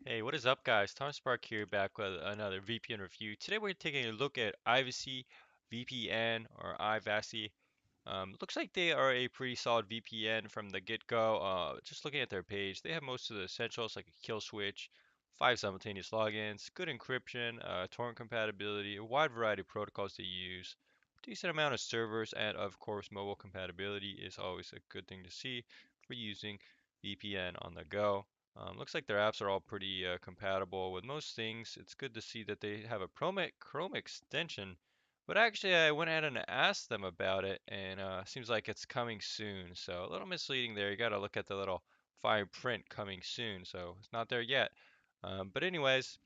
Hey, what is up, guys? Tom Spark here, back with another VPN review. Today we're taking a look at Ivacy VPN or Ivacy. Looks like they are a pretty solid VPN from the get-go. Just looking at their page, they have most of the essentials like a kill switch, 5 simultaneous logins, good encryption, torrent compatibility, a wide variety of protocols to use, decent amount of servers, and of course mobile compatibility is always a good thing to see for using VPN on the go. Looks like their apps are all pretty compatible with most things. It's good to see that they have a Chrome extension, but actually I went ahead and asked them about it, and seems like it's coming soon. So a little misleading there. You got to look at the little fine print coming soon. So it's not there yet. But anyways,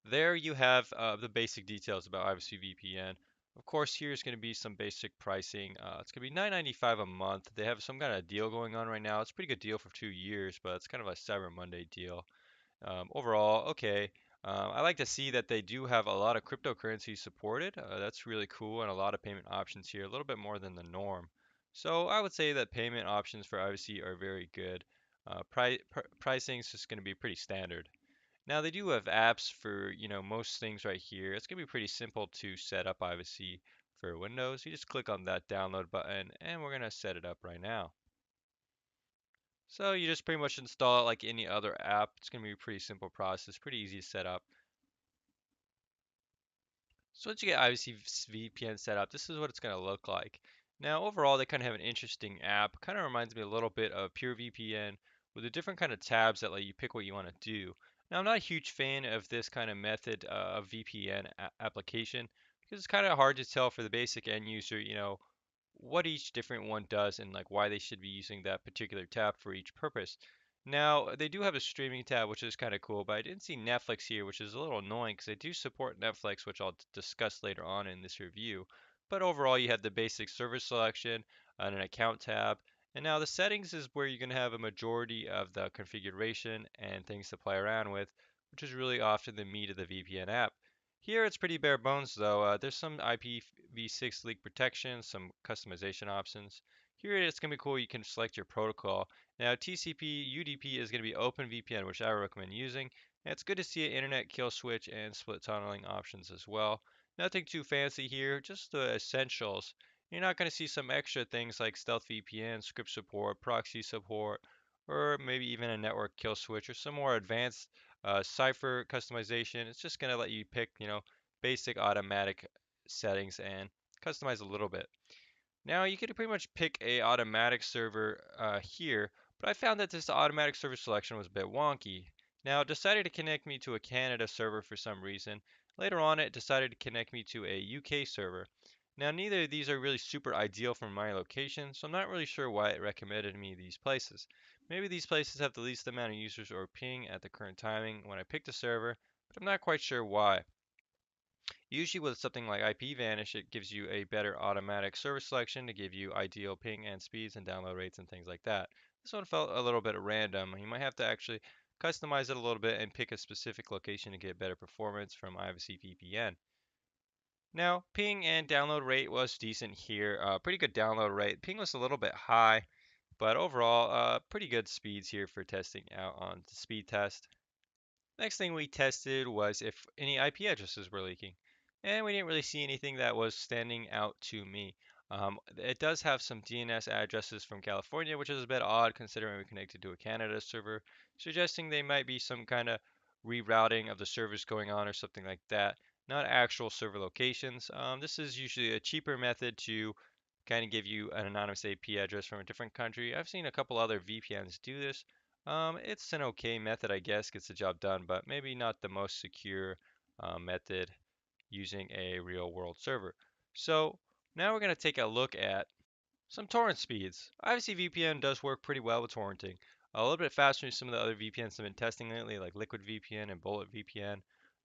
there you have the basic details about Ivacy VPN. Of course, here's going to be some basic pricing. It's going to be $9.95 a month. They have some kind of deal going on right now. It's a pretty good deal for 2 years, but it's kind of a Cyber Monday deal. Overall, okay. I like to see that they do have a lot of cryptocurrency supported. That's really cool, and a lot of payment options here, a little bit more than the norm. So I would say that payment options for IVC are very good. Pricing is just going to be pretty standard. Now they do have apps for, most things right here. It's gonna be pretty simple to set up IVC for Windows. You just click on that download button and we're gonna set it up right now. So you just pretty much install it like any other app. It's gonna be a pretty simple process, pretty easy to set up. So once you get IVC VPN set up, this is what it's gonna look like. Now overall they kind of have an interesting app. Kind of reminds me a little bit of pure VPN with the different kind of tabs that let you pick what you want to do. Now I'm not a huge fan of this kind of method of VPN application because it's kind of hard to tell for the basic end user, what each different one does and like why they should be using that particular tab for each purpose. Now, they do have a streaming tab, which is kind of cool, but I didn't see Netflix here, which is a little annoying because they do support Netflix, which I'll discuss later on in this review. But overall, you have the basic service selection and an account tab. And now the settings is where you're going to have a majority of the configuration and things to play around with, which is really often the meat of the VPN app. Here it's pretty bare bones though. There's some IPv6 leak protection, some customization options. Here it's going to be cool. You can select your protocol. Now TCP UDP is going to be OpenVPN, which I recommend using. And it's good to see an internet kill switch and split tunneling options as well. Nothing too fancy here, just the essentials. You're not going to see some extra things like stealth VPN, script support, proxy support, or maybe even a network kill switch or some more advanced cipher customization. It's just going to let you pick, basic automatic settings and customize a little bit. Now you could pretty much pick a automatic server here, but I found that this automatic server selection was a bit wonky. Now it decided to connect me to a Canada server for some reason. Later on it decided to connect me to a UK server. Now neither of these are really super ideal for my location, so I'm not really sure why it recommended me these places. Maybe these places have the least amount of users or ping at the current timing when I picked a server, but I'm not quite sure why. Usually with something like IPVanish, it gives you a better automatic service selection to give you ideal ping and speeds and download rates and things like that. This one felt a little bit random. You might have to actually customize it a little bit and pick a specific location to get better performance from Ivacy VPN. Now, ping and download rate was decent here. Pretty good download rate. Ping was a little bit high, but overall, pretty good speeds here for testing out on the speed test. Next thing we tested was if any IP addresses were leaking. And we didn't really see anything that was standing out to me. It does have some DNS addresses from California, which is a bit odd considering we connected to a Canada server, suggesting they might be some kind of rerouting of the servers going on or something like that, not actual server locations. This is usually a cheaper method to kind of give you an anonymous IP address from a different country. I've seen a couple other VPNs do this. It's an okay method, I guess, gets the job done, but maybe not the most secure method using a real world server. So now we're going to take a look at some torrent speeds. Obviously, VPN does work pretty well with torrenting. A little bit faster than some of the other VPNs I've been testing lately, like Liquid VPN and Bullet VPN.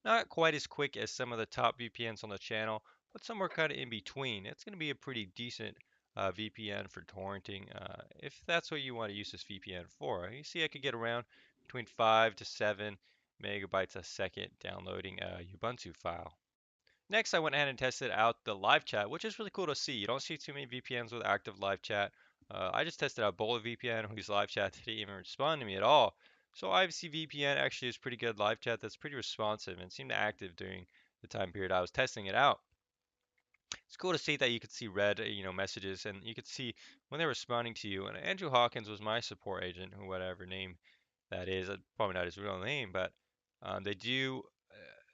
Not quite as quick as some of the top VPNs on the channel, but somewhere kind of in between. It's going to be a pretty decent VPN for torrenting if that's what you want to use this VPN for. You see, I could get around between 5 to 7 megabytes a second downloading a Ubuntu file. Next, I went ahead and tested out the live chat, which is really cool to see. You don't see too many VPNs with active live chat. I just tested out Bullet VPN, whose live chat didn't even respond to me at all. So Ivacy VPN actually is pretty good live chat that's pretty responsive and seemed active during the time period I was testing it out. It's cool to see that you could see red, messages, and you could see when they're responding to you. And Andrew Hawkins was my support agent, or whatever name that is. Probably not his real name, but they do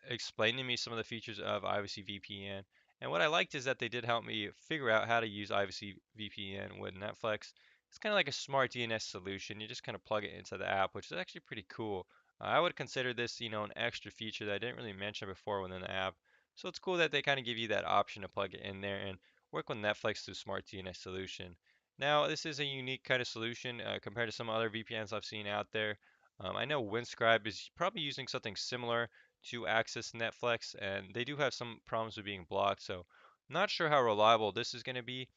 explain to me some of the features of Ivacy VPN. And what I liked is that they did help me figure out how to use Ivacy VPN with Netflix. It's kind of like a smart DNS solution. You just kind of plug it into the app, which is actually pretty cool. I would consider this, an extra feature that I didn't really mention before within the app. So it's cool that they kind of give you that option to plug it in there and work with Netflix through smart DNS solution. Now, this is a unique kind of solution compared to some other VPNs I've seen out there. I know Windscribe is probably using something similar to access Netflix, and they do have some problems with being blocked. So, not sure how reliable this is going to be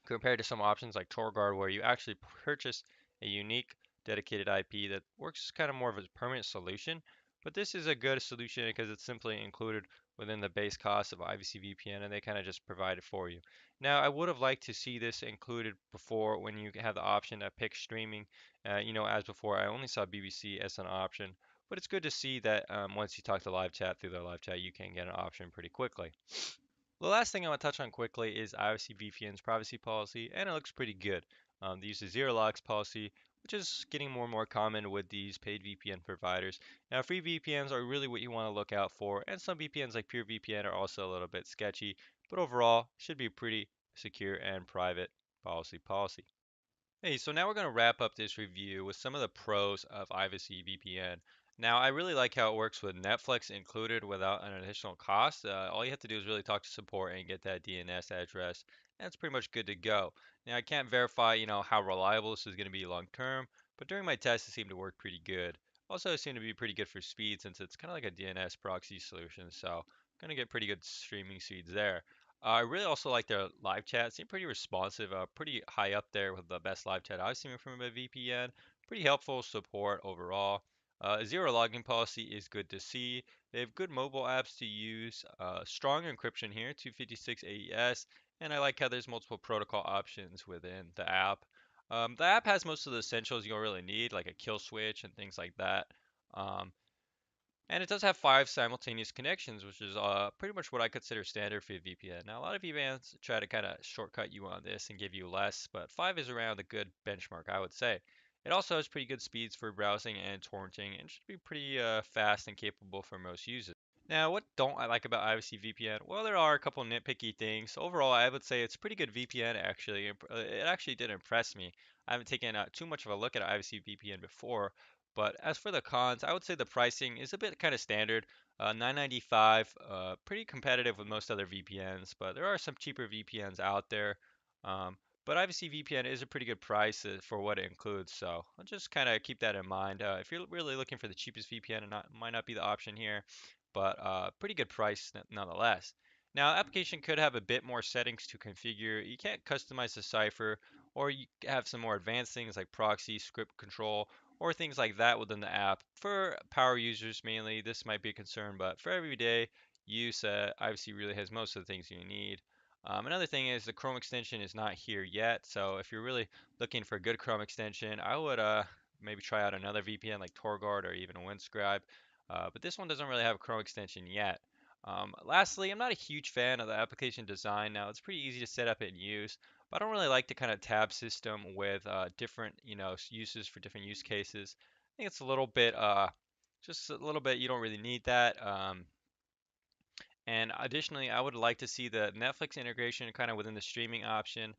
compared to some options like TorGuard, where you actually purchase a unique dedicated IP that works kind of more of a permanent solution. But this is a good solution because it's simply included within the base cost of IVC VPN, and they kind of just provide it for you. Now, I would have liked to see this included before when you have the option to pick streaming. As before, I only saw BBC as an option, but it's good to see that once you talk to live chat through their live chat, you can get an option pretty quickly. The last thing I want to touch on quickly is Ivacy VPN's privacy policy, and it looks pretty good. They use the zero logs policy, which is getting more and more common with these paid VPN providers. Now, free VPNs are really what you want to look out for, and some VPNs like PureVPN are also a little bit sketchy, but overall should be pretty secure and private policy. Hey, so now we're going to wrap up this review with some of the pros of Ivacy VPN. Now, I really like how it works with Netflix included without an additional cost. All you have to do is really talk to support and get that DNS address, and it's pretty much good to go. Now, I can't verify, how reliable this is going to be long term, but during my test, it seemed to work pretty good. Also, it seemed to be pretty good for speed since it's kind of like a DNS proxy solution, so going to get pretty good streaming speeds there. I really also like their live chat. Seemed pretty responsive, pretty high up there with the best live chat I've seen from a VPN. Pretty helpful support overall. Zero logging policy is good to see. They have good mobile apps to use. Strong encryption here, 256 AES, and I like how there's multiple protocol options within the app. The app has most of the essentials you'll really need, like a kill switch and things like that. Um, and it does have 5 simultaneous connections, which is pretty much what I consider standard for a VPN. Now, a lot of VPNs try to kind of shortcut you on this and give you less, but 5 is around a good benchmark, I would say. It also has pretty good speeds for browsing and torrenting, and should be pretty fast and capable for most users. Now, what don't I like about Ivacy VPN? Well, there are a couple nitpicky things. Overall, I would say it's a pretty good VPN actually. It actually did impress me. I haven't taken too much of a look at Ivacy VPN before, but as for the cons, I would say the pricing is a bit kind of standard. 9.95, pretty competitive with most other VPNs, but there are some cheaper VPNs out there. But Ivacy VPN is a pretty good price for what it includes, so I'll just kind of keep that in mind. If you're really looking for the cheapest VPN, might not be the option here, but pretty good price nonetheless. Now, application could have a bit more settings to configure. You can't customize the cipher, or you have some more advanced things like proxy, script control, or things like that within the app. For power users mainly, this might be a concern, but for everyday use, IVC really has most of the things you need. Another thing is the Chrome extension is not here yet, so if you're really looking for a good Chrome extension, I would maybe try out another VPN like TorGuard or even Windscribe. But this one doesn't really have a Chrome extension yet. Lastly, I'm not a huge fan of the application design. Now, it's pretty easy to set up and use, but I don't really like the kind of tab system with different, uses for different use cases. I think it's a little bit, just a little bit, you don't really need that. And additionally, I would like to see the Netflix integration kind of within the streaming option,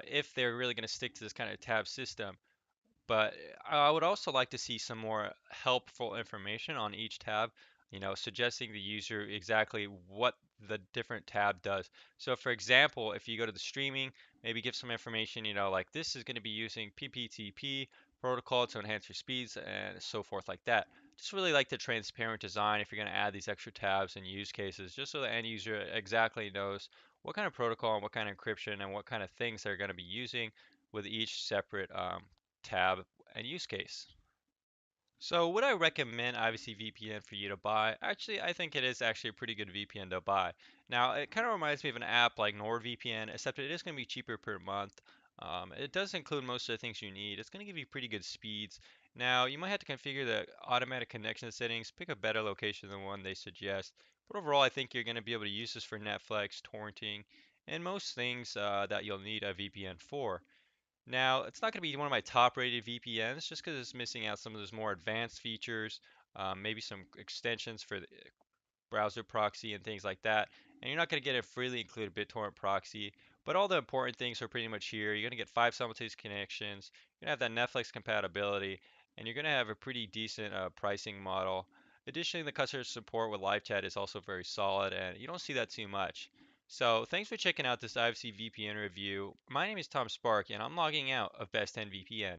if they're really going to stick to this kind of tab system. But I would also like to see some more helpful information on each tab, suggesting the user exactly what the different tab does. So for example, if you go to the streaming, maybe give some information, like this is going to be using PPTP protocol to enhance your speeds and so forth like that. Just really like the transparent design if you're going to add these extra tabs and use cases, just so the end user exactly knows what kind of protocol and what kind of encryption and what kind of things they're going to be using with each separate tab and use case. So would I recommend Ivacy VPN for you to buy? Actually, I think it is actually a pretty good VPN to buy. Now, it kind of reminds me of an app like NordVPN, except it is going to be cheaper per month. It does include most of the things you need. It's going to give you pretty good speeds, Now, you might have to configure the automatic connection settings, pick a better location than one they suggest. But overall, I think you're going to be able to use this for Netflix, torrenting, and most things that you'll need a VPN for. Now, it's not going to be one of my top rated VPNs just because it's missing out some of those more advanced features, maybe some extensions for the browser proxy and things like that. And you're not going to get a freely included BitTorrent proxy, but all the important things are pretty much here. You're going to get 5 simultaneous connections, you're going to have that Netflix compatibility, and you're going to have a pretty decent pricing model. Additionally, the customer support with live chat is also very solid, and you don't see that too much. So, thanks for checking out this Ivacy VPN review. My name is Tom Spark, and I'm logging out of Best 10 VPN.